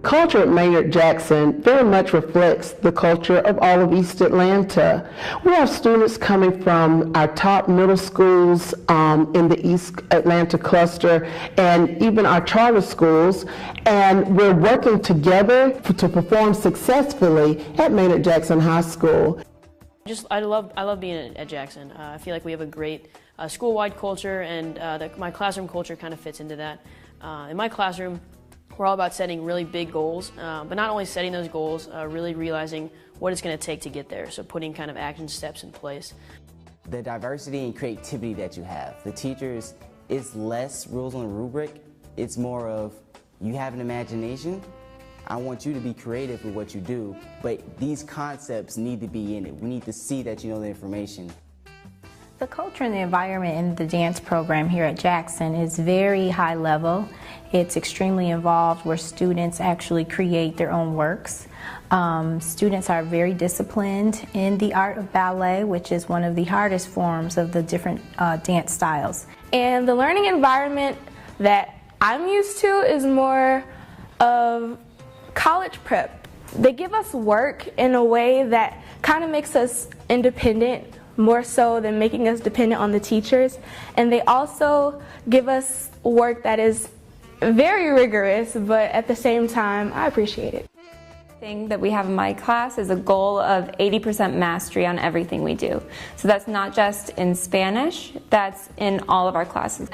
Culture at Maynard Jackson very much reflects the culture of all of East Atlanta. We have students coming from our top middle schools in the East Atlanta cluster and even our charter schools, and we're working together to perform successfully at Maynard Jackson High School. I love being at Jackson. I feel like we have a great school-wide culture, and my classroom culture kind of fits into that. In my classroom, we're all about setting really big goals, but not only setting those goals, really realizing what it's going to take to get there, so putting kind of action steps in place. The diversity and creativity that you have. The teachers, it's less rules on the rubric, it's more of you have an imagination. I want you to be creative with what you do, but these concepts need to be in it. We need to see that you know the information. The culture and the environment in the dance program here at Jackson is very high level. It's extremely involved where students actually create their own works. Students are very disciplined in the art of ballet, which is one of the hardest forms of the different dance styles. And the learning environment that I'm used to is more of college prep. They give us work in a way that kind of makes us independent, more so than making us dependent on the teachers. And they also give us work that is very rigorous, but at the same time, I appreciate it. The thing that we have in my class is a goal of 80% mastery on everything we do. So that's not just in Spanish, that's in all of our classes.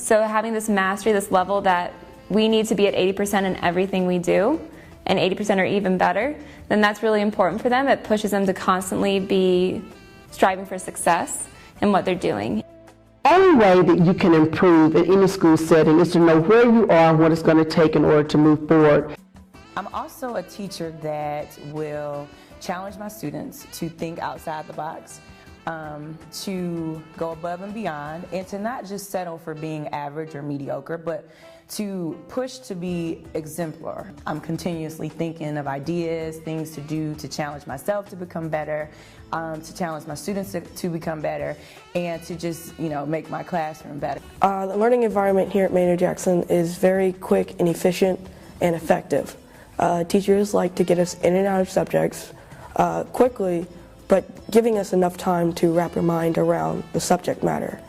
So having this mastery, this level that we need to be at 80% in everything we do, and 80% or even better, then that's really important for them. It pushes them to constantly be striving for success in what they're doing. The only way that you can improve in any school setting is to know where you are and what it's going to take in order to move forward. I'm also a teacher that will challenge my students to think outside the box, to go above and beyond, and to not just settle for being average or mediocre, but to push to be exemplar. I'm continuously thinking of ideas, things to do to challenge myself to become better, to challenge my students to become better, and to just, make my classroom better. The learning environment here at Maynard Jackson is very quick and efficient and effective. Teachers like to get us in and out of subjects quickly, but giving us enough time to wrap our mind around the subject matter.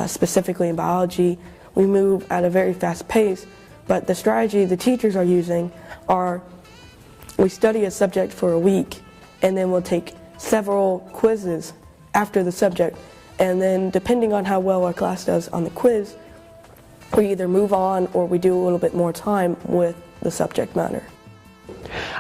Specifically in biology, we move at a very fast pace, but the strategy the teachers are using are we study a subject for a week, and then we'll take several quizzes after the subject, and then depending on how well our class does on the quiz, we either move on or we do a little bit more time with the subject matter.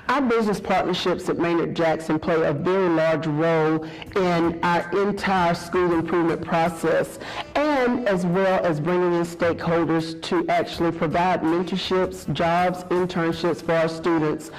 Our business partnerships at Maynard Jackson play a very large role in our entire school improvement process, and as well as bringing in stakeholders to actually provide mentorships, jobs, internships for our students.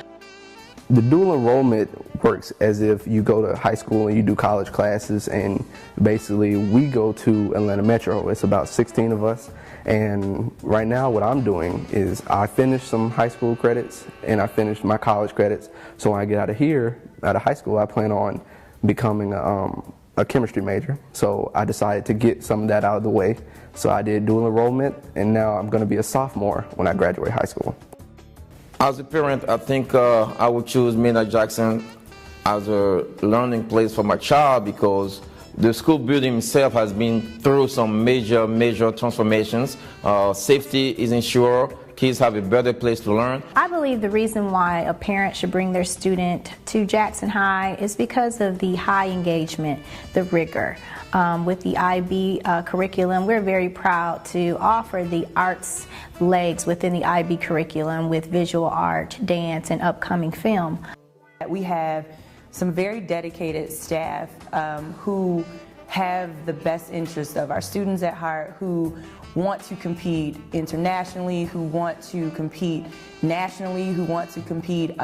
The dual enrollment works as if you go to high school and you do college classes, and basically we go to Atlanta Metro. It's about 16 of us, and right now what I'm doing is I finished some high school credits and I finished my college credits, so when I get out of high school, I plan on becoming a chemistry major. So I decided to get some of that out of the way, so I did dual enrollment, and now I'm going to be a sophomore when I graduate high school. As a parent, I think I would choose Maynard Jackson as a learning place for my child because the school building itself has been through some major transformations. Safety is ensured. Kids have a better place to learn. I believe the reason why a parent should bring their student to Jackson High is because of the high engagement, the rigor. With the IB curriculum, we're very proud to offer the arts legs within the IB curriculum with visual art, dance, and upcoming film. We have some very dedicated staff who have the best interests of our students at heart, who want to compete internationally, who want to compete nationally, who want to compete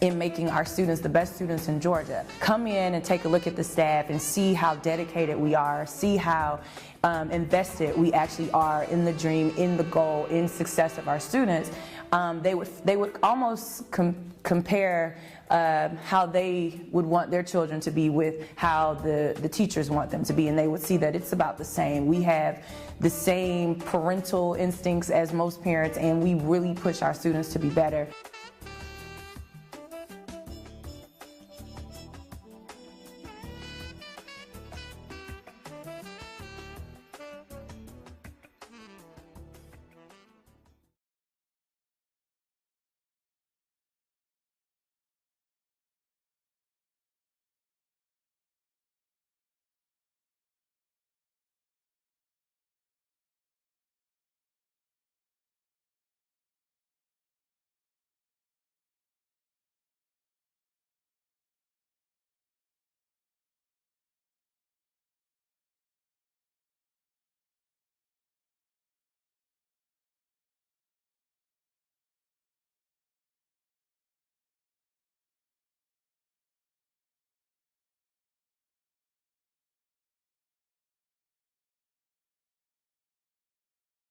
in making our students the best students in Georgia. Come in and take a look at the staff and see how dedicated we are, see how invested we actually are in the dream, in the goal, in success of our students. They would almost compare how they would want their children to be with how the teachers want them to be, and they would see that it's about the same. We have the same parental instincts as most parents, and we really push our students to be better.